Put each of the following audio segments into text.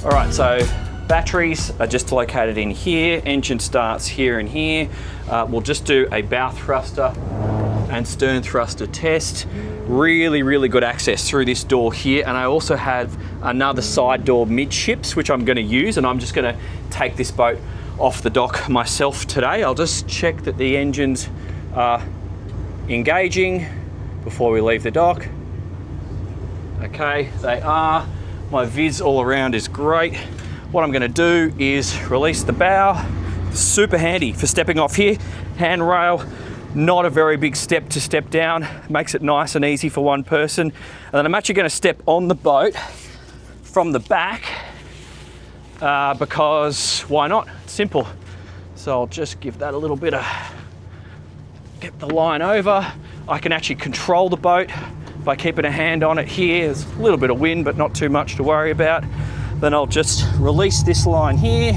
All right, so batteries are just located in here. Engine starts here and here. We'll just do a bow thruster and stern thruster test. Really, really good access through this door here. And I also have another side door midships, which I'm gonna use, and I'm just gonna take this boat off the dock myself today. I'll just check that the engines are engaging before we leave the dock. Okay, they are. My viz all around is great. What I'm gonna do is release the bow. Super handy for stepping off here. Handrail, not a very big step to step down. Makes it nice and easy for one person. And then I'm actually gonna step on the boat from the back because why not? It's simple. So I'll just give that a little bit of, get the line over. I can actually control the boat by keeping a hand on it here. There's a little bit of wind, but not too much to worry about. Then I'll just release this line here,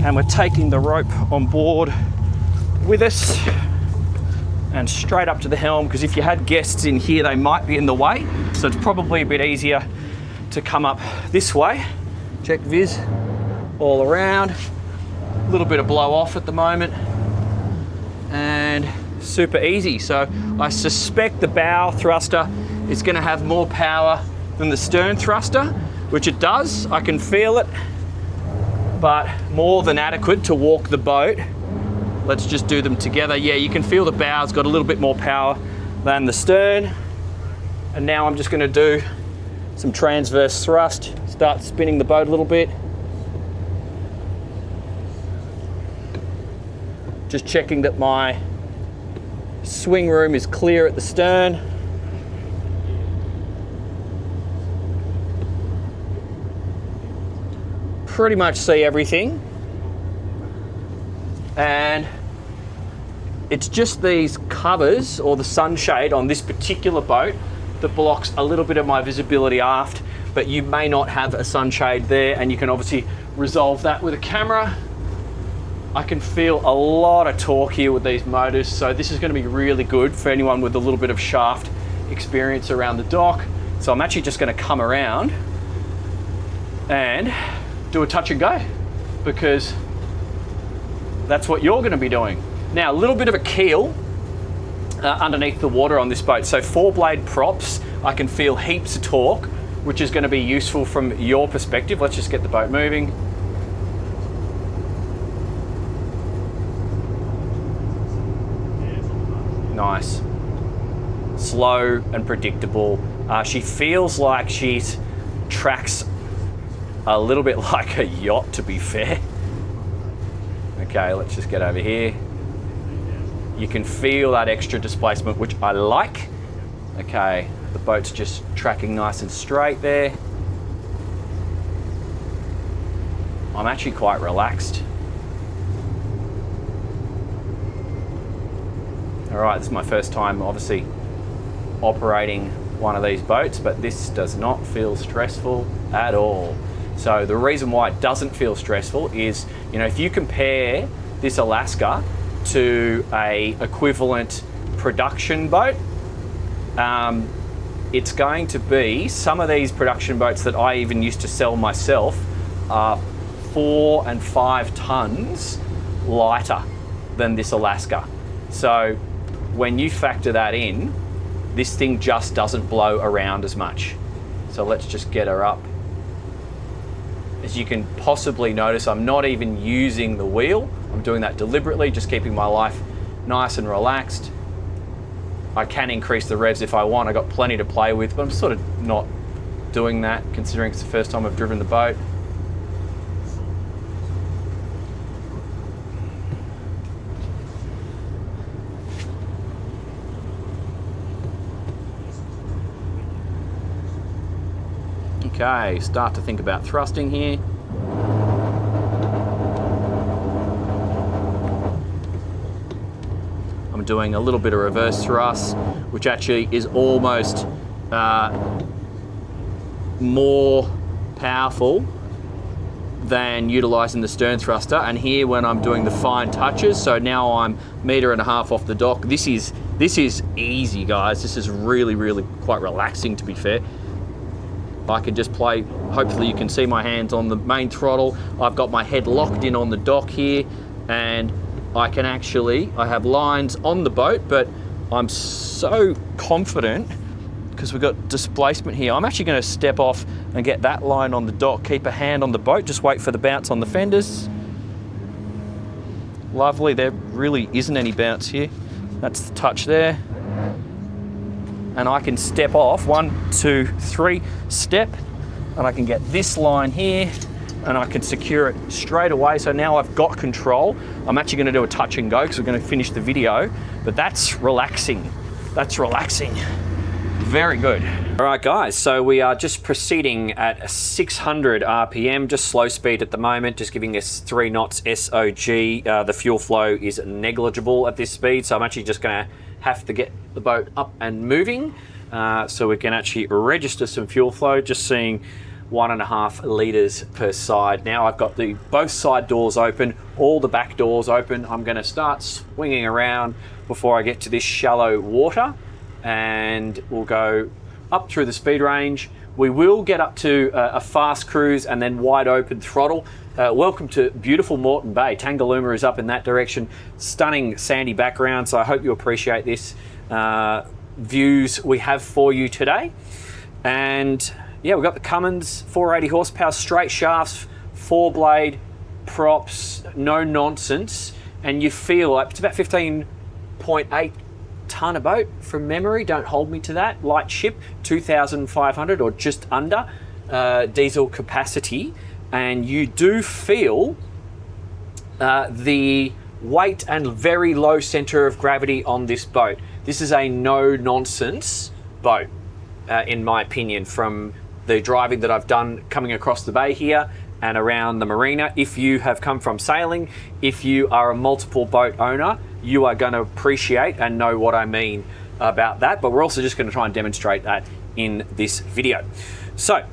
and we're taking the rope on board with us and straight up to the helm, because if you had guests in here, they might be in the way. So it's probably a bit easier to come up this way. Check viz all around. A little bit of blow off at the moment and super easy. So I suspect the bow thruster is going to have more power than the stern thruster, which it does. I can feel it, but more than adequate to walk the boat. Let's just do them together. Yeah, you can feel the bow's got a little bit more power than the stern. And now I'm just going to do some transverse thrust, start spinning the boat a little bit. Just checking that my swing room is clear at the stern. Pretty much see everything. And it's just these covers or the sunshade on this particular boat that blocks a little bit of my visibility aft, but you may not have a sunshade there, and you can obviously resolve that with a camera. I can feel a lot of torque here with these motors, so this is going to be really good for anyone with a little bit of shaft experience around the dock. So I'm actually just going to come around and do a touch and go, because that's what you're going to be doing. Now, a little bit of a keel underneath the water on this boat. So 4-blade props, I can feel heaps of torque, which is going to be useful from your perspective. Let's just get the boat moving. Nice. Slow and predictable. She feels like she tracks a little bit like a yacht, to be fair. Okay, let's just get over here. You can feel that extra displacement, which I like. Okay, the boat's just tracking nice and straight there. I'm actually quite relaxed. All right, this is my first time obviously operating one of these boats, but this does not feel stressful at all. So the reason why it doesn't feel stressful is, you know, if you compare this Alaska to a equivalent production boat, it's going to be, some of these production boats that I even used to sell myself are 4 and 5 tons lighter than this Alaska. So when you factor that in, this thing just doesn't blow around as much. So let's just get her up. As you can possibly notice, I'm not even using the wheel. I'm doing that deliberately, just keeping my life nice and relaxed. I can increase the revs if I want. I got plenty to play with, but I'm sort of not doing that considering it's the first time I've driven the boat. Okay, start to think about thrusting here. I'm doing a little bit of reverse thrust, which actually is almost more powerful than utilizing the stern thruster. And here when I'm doing the fine touches, so now I'm 1.5 meters off the dock. This is easy, guys. This is really, really quite relaxing, to be fair. I can just play. Hopefully you can see my hands on the main throttle. I've got my head locked in on the dock here, and I can actually, I have lines on the boat, but I'm so confident because we've got displacement here. I'm actually going to step off and get that line on the dock, keep a hand on the boat, just wait for the bounce on the fenders. Lovely, there really isn't any bounce here. That's the touch there. And I can step off, 1, 2, 3, step, and I can get this line here, and I can secure it straight away. So now I've got control. I'm actually going to do a touch and go because we're going to finish the video, but that's relaxing. That's relaxing. Very good. All right, guys, so we are just proceeding at 600 RPM, just slow speed at the moment, just giving us 3 knots SOG. The fuel flow is negligible at this speed, so I'm actually just going to have to get the boat up and moving so we can actually register some fuel flow, just seeing 1.5 litres per side. Now I've got both side doors open, all the back doors open. I'm going to start swinging around before I get to this shallow water, and we'll go up through the speed range. We will get up to a fast cruise and then wide open throttle. Welcome to beautiful Moreton Bay. Tangalooma is up in that direction. Stunning sandy background, so I hope you appreciate this views we have for you today. And yeah, we've got the Cummins 480 horsepower, straight shafts, 4-blade props, no nonsense, and you feel like it's about 15.8 ton a boat from memory. Don't hold me to that. Light ship, 2,500 or just under diesel capacity, and you do feel the weight and very low center of gravity on this boat. This is a no nonsense boat, in my opinion, from the driving that I've done coming across the bay here and around the marina. If you have come from sailing, if you are a multiple boat owner, you are going to appreciate and know what I mean about that, but we're also just going to try and demonstrate that in this video. So,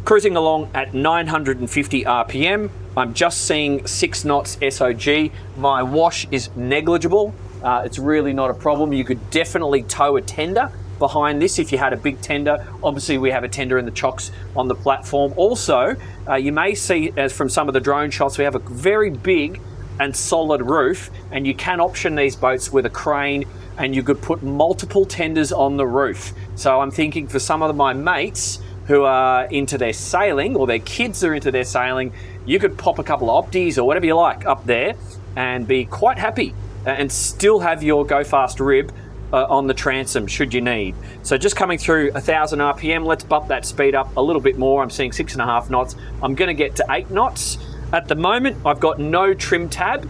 cruising along at 950 RPM, I'm just seeing 6 knots SOG. My wash is negligible. It's really not a problem. You could definitely tow a tender behind this if you had a big tender. Obviously we have a tender in the chocks on the platform. Also, you may see, as from some of the drone shots, we have a very big and solid roof, and you can option these boats with a crane, and you could put multiple tenders on the roof. So I'm thinking for some of my mates who are into their sailing, or their kids are into their sailing, you could pop a couple of Optis or whatever you like up there and be quite happy and still have your go fast rib on the transom should you need. So just coming through 1,000 RPM, let's bump that speed up a little bit more. I'm seeing 6.5 knots. I'm going to get to 8 knots. At the moment, I've got no trim tab.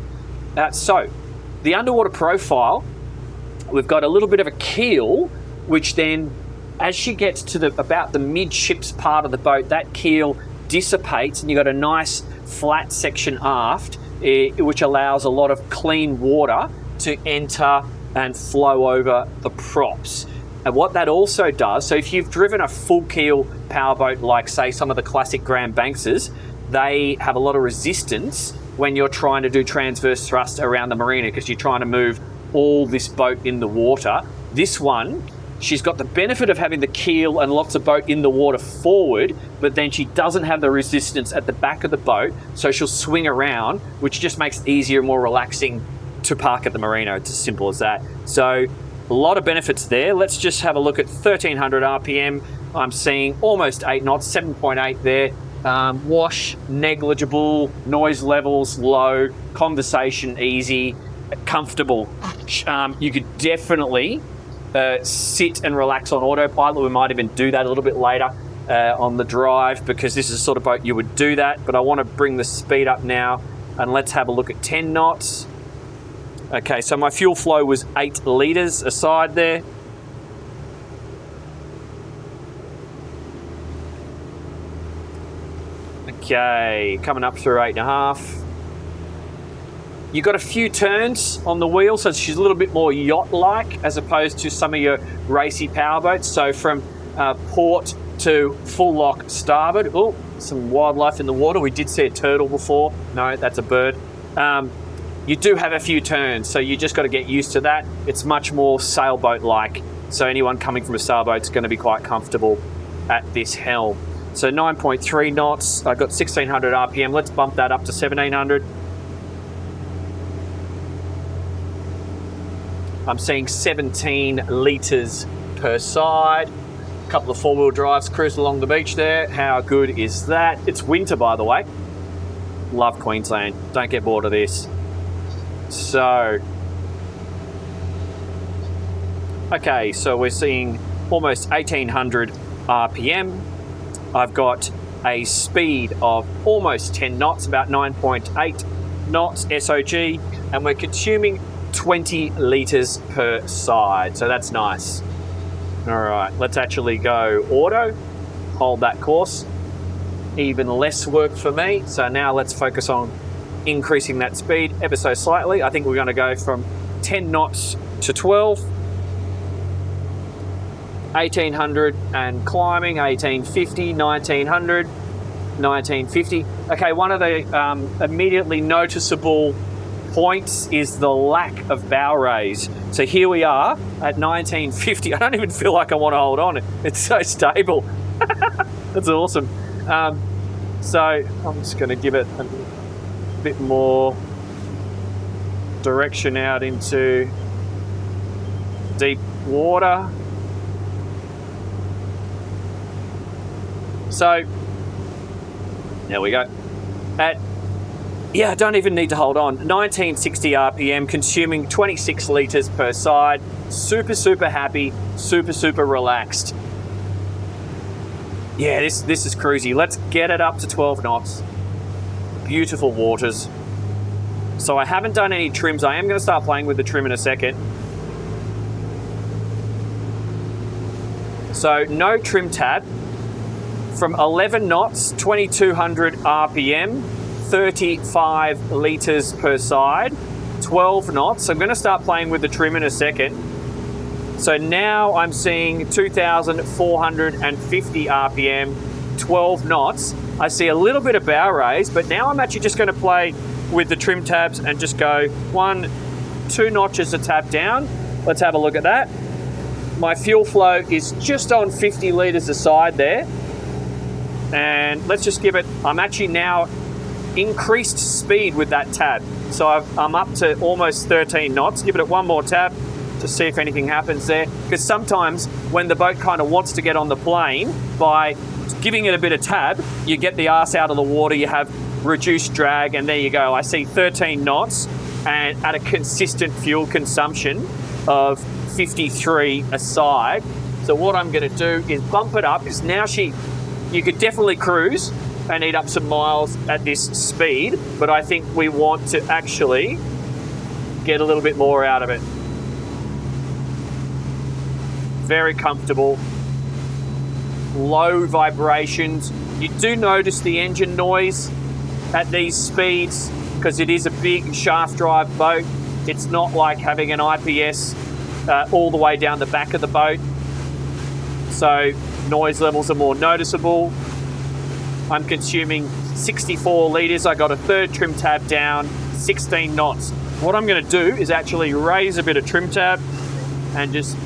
So the underwater profile, we've got a little bit of a keel, which then, as she gets to about the midships part of the boat, that keel dissipates and you've got a nice flat section aft, which allows a lot of clean water to enter and flow over the props. And what that also does, so if you've driven a full keel powerboat like, say, some of the classic Grand Bankses, they have a lot of resistance when you're trying to do transverse thrust around the marina because you're trying to move all this boat in the water. This one, she's got the benefit of having the keel and lots of boat in the water forward, but then she doesn't have the resistance at the back of the boat, so she'll swing around, which just makes it easier and more relaxing to park at the marina. It's as simple as that. So a lot of benefits there. Let's just have a look at 1,300 RPM. I'm seeing almost 8 knots, 7.8 there. Wash negligible, noise levels low, conversation easy, comfortable. You could definitely sit and relax on autopilot. We might even do that a little bit later on the drive, because this is the sort of boat you would do that. But I want to bring the speed up now, and let's have a look at 10 knots. Okay, so my fuel flow was 8 litres aside there. Okay, coming up through 8.5. You've got a few turns on the wheel, so she's a little bit more yacht-like as opposed to some of your racy powerboats. So from port to full lock starboard. Oh, some wildlife in the water. We did see a turtle before. No, that's a bird. You do have a few turns, so you just got to get used to that. It's much more sailboat-like, so anyone coming from a sailboat is going to be quite comfortable at this helm. So 9.3 knots, I've got 1600 RPM. Let's bump that up to 1700. I'm seeing 17 litres per side. A couple of four-wheel drives cruising along the beach there. How good is that? It's winter, by the way. Love Queensland. Don't get bored of this. So, okay, so we're seeing almost 1800 RPM. I've got a speed of almost 10 knots, about 9.8 knots SOG, and we're consuming 20 litres per side, so that's nice. All right, let's actually go auto, hold that course. Even less work for me, so now let's focus on increasing that speed ever so slightly. I think we're going to go from 10 knots to 12, 1800 and climbing, 1850, 1900, 1950. Okay, one of the immediately noticeable points is the lack of bow raise. So here we are at 1950. I don't even feel like I want to hold on. It's so stable. That's awesome. So I'm just going to give it a bit more direction out into deep water. So there we go. I don't even need to hold on. 1960 RPM, consuming 26 litres per side. Super, super happy, super, super relaxed. Yeah, this is cruisy. Let's get it up to 12 knots. Beautiful waters. So I haven't done any trims. I am going to start playing with the trim in a second. So no trim tab. From 11 knots, 2200 RPM, 35 litres per side, 12 knots. I'm going to start playing with the trim in a second. So now I'm seeing 2,450 RPM, 12 knots. I see a little bit of bow raise, but now I'm actually just going to play with the trim tabs and just go 1, 2 notches a tab down. Let's have a look at that. My fuel flow is just on 50 litres a side there. And let's just give it, I'm actually now increased speed with that tab. So I'm up to almost 13 knots. Give it one more tab to see if anything happens there. Because sometimes when the boat kind of wants to get on the plane, by giving it a bit of tab, you get the arse out of the water, you have reduced drag, and there you go. I see 13 knots and at a consistent fuel consumption of 53 a side. So what I'm going to do is bump it up, because now you could definitely cruise and eat up some miles at this speed, but I think we want to actually get a little bit more out of it. Very comfortable. Low vibrations. You do notice the engine noise at these speeds because it is a big shaft drive boat. It's not like having an IPS all the way down the back of the boat. So noise levels are more noticeable. I'm consuming 64 litres. I got a third trim tab down, 16 knots. What I'm going to do is actually raise a bit of trim tab and just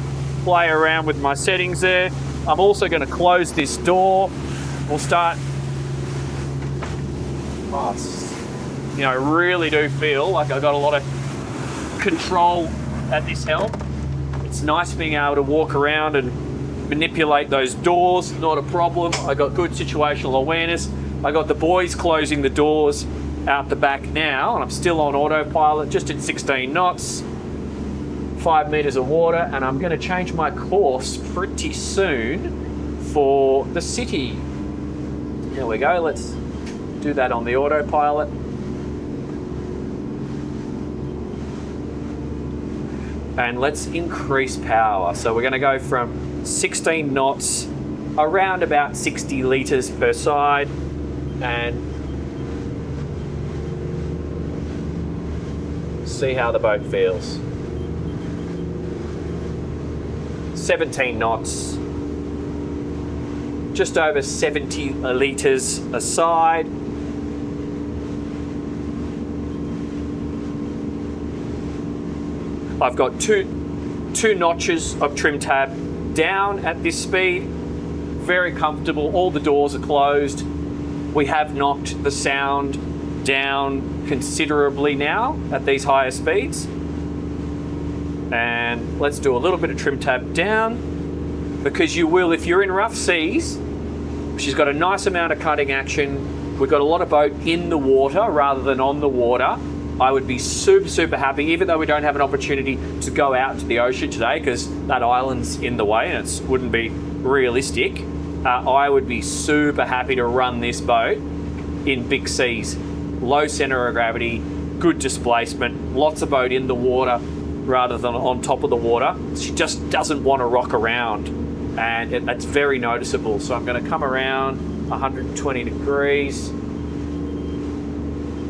play around with my settings there. I'm also going to close this door. We'll start. Really do feel like I've got a lot of control at this helm. It's nice being able to walk around and manipulate those doors, not a problem. I got good situational awareness. I got the boys closing the doors out the back now, and I'm still on autopilot, just at 16 knots, 5 meters of water, and I'm going to change my course pretty soon for the city. There we go. Let's do that on the autopilot. And let's increase power. So we're going to go from 16 knots, around about 60 litres per side, and see how the boat feels. 17 knots, just over 70 litres a side. I've got two notches of trim tab down at this speed. very comfortable. All the doors are closed. We have knocked the sound down considerably now at these higher speeds. And let's do a little bit of trim tab down, because you will, if you're in rough seas. She's got a nice amount of cutting action. We've got a lot of boat in the water rather than on the water. I would be super happy, even though we don't have an opportunity to go out to the ocean today because that island's in the way and it wouldn't be realistic. I would be super happy to run this boat in big seas. Low center of gravity, good displacement, lots of boat in the water rather than on top of the water. She just doesn't want to rock around, and that's very noticeable. So I'm going to come around 120 degrees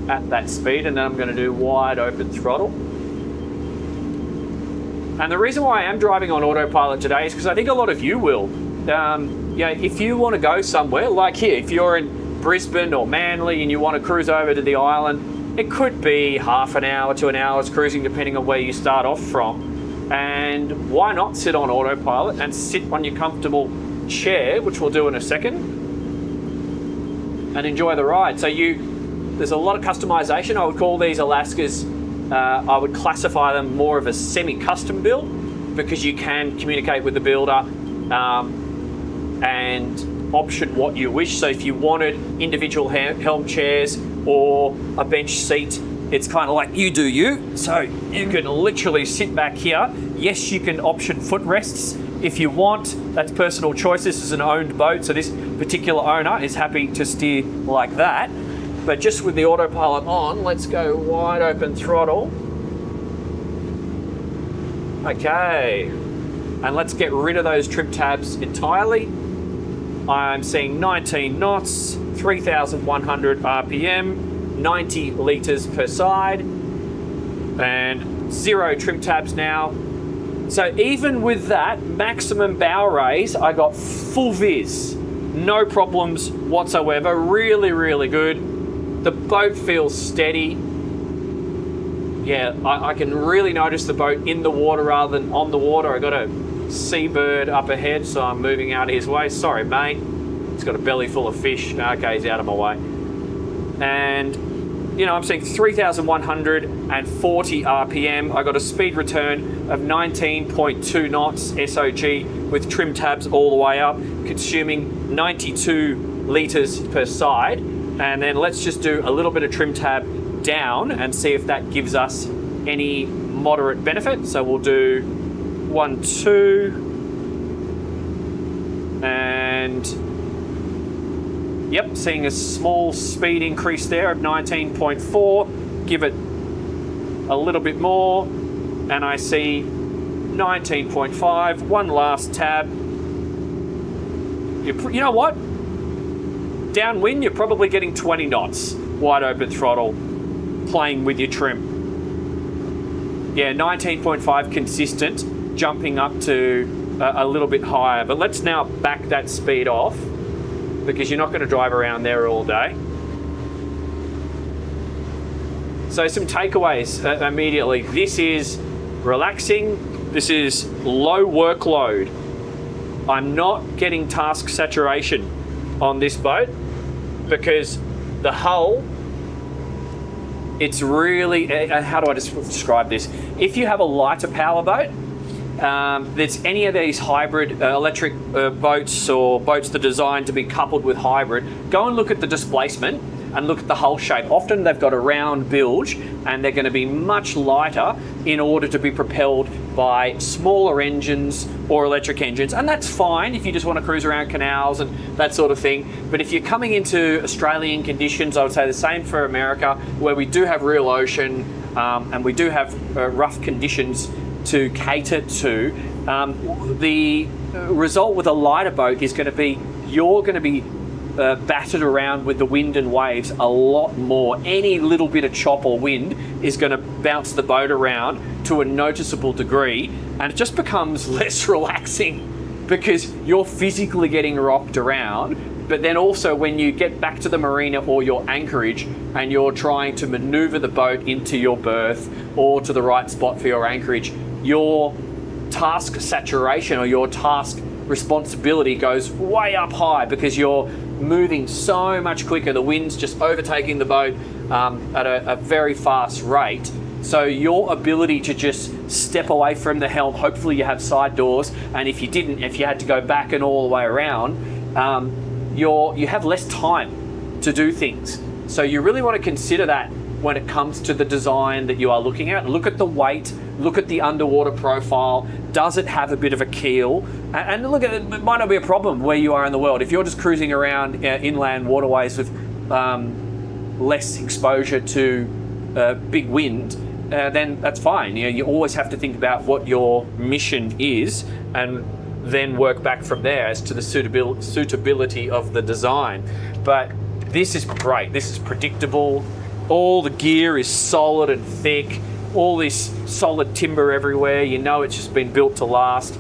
at that speed, and then I'm going to do wide open throttle. And the reason why I am driving on autopilot today is because I think a lot of you will. If you want to go somewhere, like here, if you're in Brisbane or Manly and you want to cruise over to the island, it could be half an hour to an hour's cruising depending on where you start off from. And why not sit on autopilot and sit on your comfortable chair, which we'll do in a second, and enjoy the ride. So there's a lot of customization. I would call these Alaskas, I would classify them more of a semi-custom build, because you can communicate with the builder and option what you wish. So if you wanted individual helm chairs or a bench seat, it's kind of like you do you. So you can literally sit back here. Yes, you can option footrests if you want. That's personal choice. This is an owned boat, so this particular owner is happy to steer like that. But just with the autopilot on, let's go wide open throttle. Okay, and let's get rid of those trim tabs entirely. I'm seeing 19 knots, 3,100 RPM, 90 litres per side, and 0 trim tabs now. So even with that maximum bow raise, I got full viz, no problems whatsoever. Really good. The boat feels steady. Yeah, I can really notice the boat in the water rather than on the water. I got a seabird up ahead, so I'm moving out of his way. Sorry, mate. He's got a belly full of fish. Okay, he's out of my way. And, I'm seeing 3,140 RPM. I got a speed return of 19.2 knots SOG with trim tabs all the way up, consuming 92 litres per side. And then let's just do a little bit of trim tab down and see if that gives us any moderate benefit. So we'll do 1, 2, and yep, seeing a small speed increase there of 19.4. Give it a little bit more, and I see 19.5. One last tab. You know what? Downwind, you're probably getting 20 knots, wide open throttle, playing with your trim. Yeah, 19.5 consistent, jumping up to a little bit higher. But let's now back that speed off, because you're not going to drive around there all day. So some takeaways immediately. This is relaxing. This is low workload. I'm not getting task saturation on this boat, because the hull, it's really, how do I describe this? If you have a lighter power boat, there's any of these hybrid electric boats or boats that are designed to be coupled with hybrid, go and look at the displacement and look at the hull shape. Often they've got a round bilge and they're going to be much lighter in order to be propelled by smaller engines or electric engines. And that's fine if you just want to cruise around canals and that sort of thing. But if you're coming into Australian conditions, I would say the same for America, where we do have real ocean and we do have rough conditions to cater to. The result with a lighter boat is going to be, you're going to be battered around with the wind and waves a lot more. Any little bit of chop or wind is going to bounce the boat around to a noticeable degree, and it just becomes less relaxing because you're physically getting rocked around. But then also when you get back to the marina or your anchorage and you're trying to maneuver the boat into your berth or to the right spot for your anchorage, your task saturation or your task responsibility goes way up high because you're moving so much quicker. The wind's just overtaking the boat at a very fast rate. So your ability to just step away from the helm, hopefully you have side doors, and if you didn't, if you had to go back and all the way around, you have less time to do things. So you really want to consider that when it comes to the design that you are looking at. Look at the weight, look at the underwater profile. Does it have a bit of a keel? And look, it might not be a problem where you are in the world. If you're just cruising around inland waterways with less exposure to big wind, then that's fine. You know, you always have to think about what your mission is and then work back from there as to the suitability of the design. But this is great. This is predictable. All the gear is solid and thick. All this solid timber everywhere. You know it's just been built to last.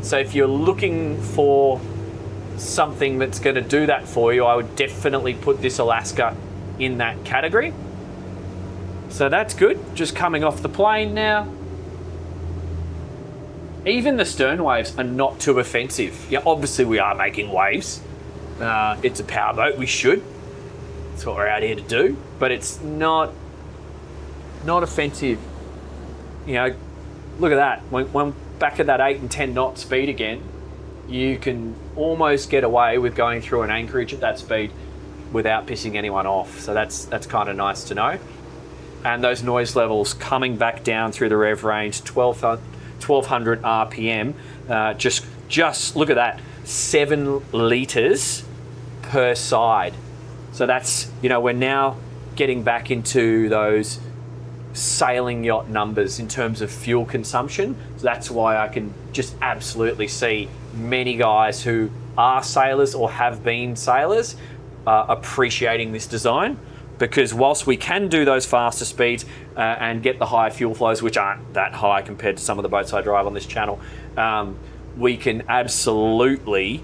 So if you're looking for something that's going to do that for you, I would definitely put this Alaska in that category. So that's good. Just coming off the plane now. Even the stern waves are not too offensive. Yeah, obviously we are making waves. It's a powerboat. We should. That's what we're out here to do. But it's not offensive. You know, look at that. When back at that 8 and 10 knot speed again, you can almost get away with going through an anchorage at that speed without pissing anyone off. So that's kind of nice to know. And those noise levels coming back down through the rev range, 1200 RPM. Just look at that, 7 litres per side. So that's, you know, we're now getting back into those sailing yacht numbers in terms of fuel consumption. So that's why I can just absolutely see many guys who are sailors or have been sailors appreciating this design. Because whilst we can do those faster speeds and get the higher fuel flows, which aren't that high compared to some of the boats I drive on this channel, we can absolutely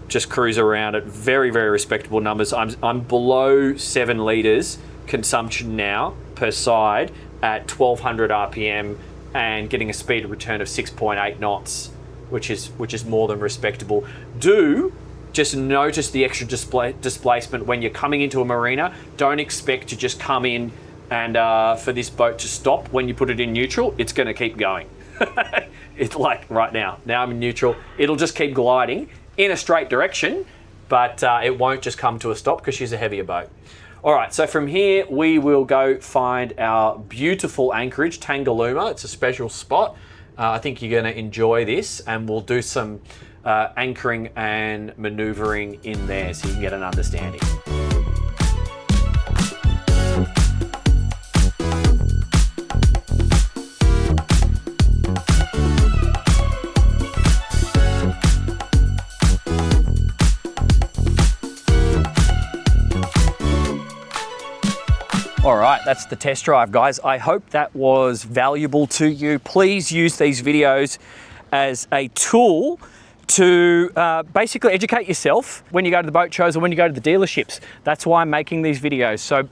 just cruise around at very, very respectable numbers. I'm below 7 litres consumption now per side at 1200 RPM and getting a speed of return of 6.8 knots, which is more than respectable. Just notice the extra displacement when you're coming into a marina. Don't expect to just come in and for this boat to stop when you put it in neutral. It's going to keep going. It's like right now. Now I'm in neutral. It'll just keep gliding in a straight direction, but it won't just come to a stop because she's a heavier boat. All right, so from here we will go find our beautiful anchorage, Tangalooma. It's a special spot. I think you're going to enjoy this, and we'll do some anchoring and maneuvering in there so you can get an understanding. All right, that's the test drive, guys. I hope that was valuable to you. Please use these videos as a tool to basically educate yourself when you go to the boat shows or when you go to the dealerships. That's why I'm making these videos. So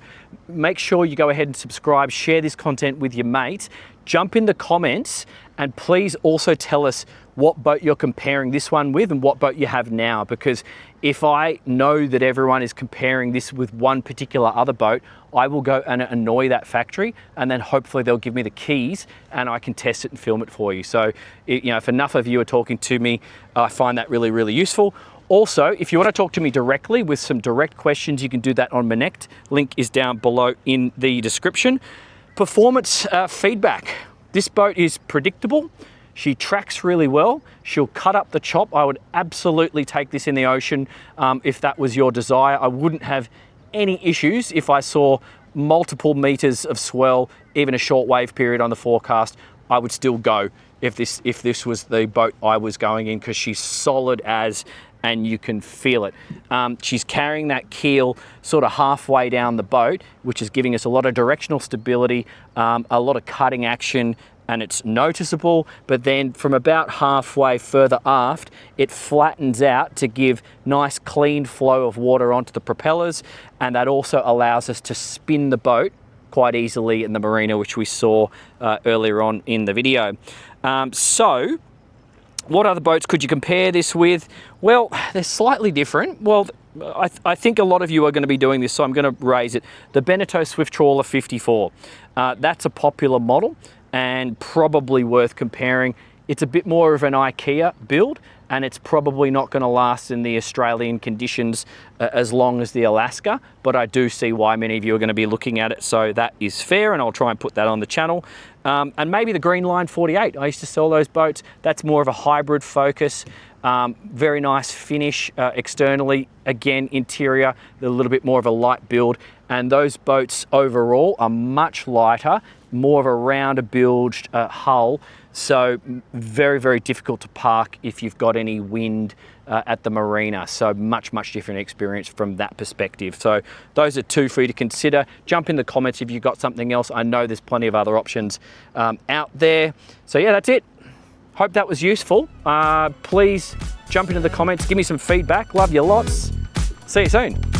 make sure you go ahead and subscribe, share this content with your mates, jump in the comments, and please also tell us what boat you're comparing this one with and what boat you have now, because if I know that everyone is comparing this with one particular other boat, I will go and annoy that factory, and then hopefully they'll give me the keys and I can test it and film it for you. So, you know, if enough of you are talking to me, I find that really, really useful. Also, if you want to talk to me directly with some direct questions, you can do that on Monect. Link is down below in the description. Performance feedback. This boat is predictable. She tracks really well. She'll cut up the chop. I would absolutely take this in the ocean if that was your desire. I wouldn't have any issues if I saw multiple meters of swell, even a short wave period on the forecast. I would still go if this was the boat I was going in, because she's solid as, and you can feel it. She's carrying that keel sort of halfway down the boat, which is giving us a lot of directional stability, a lot of cutting action, and it's noticeable. But then from about halfway further aft, it flattens out to give nice clean flow of water onto the propellers, and that also allows us to spin the boat quite easily in the marina, which we saw earlier on in the video. So What other boats could you compare this with? Well, they're slightly different. Well, I think a lot of you are going to be doing this, so I'm going to raise it. The Beneteau Swift Trawler 54. That's a popular model and probably worth comparing. It's a bit more of an IKEA build, and it's probably not going to last in the Australian conditions as long as the Alaska, but I do see why many of you are going to be looking at it, so that is fair, and I'll try and put that on the channel. And maybe the Green Line 48. I used to sell those boats. That's more of a hybrid focus. Very nice finish externally. Again, interior, a little bit more of a light build. And those boats overall are much lighter, more of a rounder bilged hull. So very, very difficult to park if you've got any wind at the marina. So much, much different experience from that perspective. So those are two for you to consider. Jump in the comments if you've got something else. I know there's plenty of other options out there. So yeah, that's it. Hope that was useful. Please jump into the comments, give me some feedback. Love you lots. See you soon.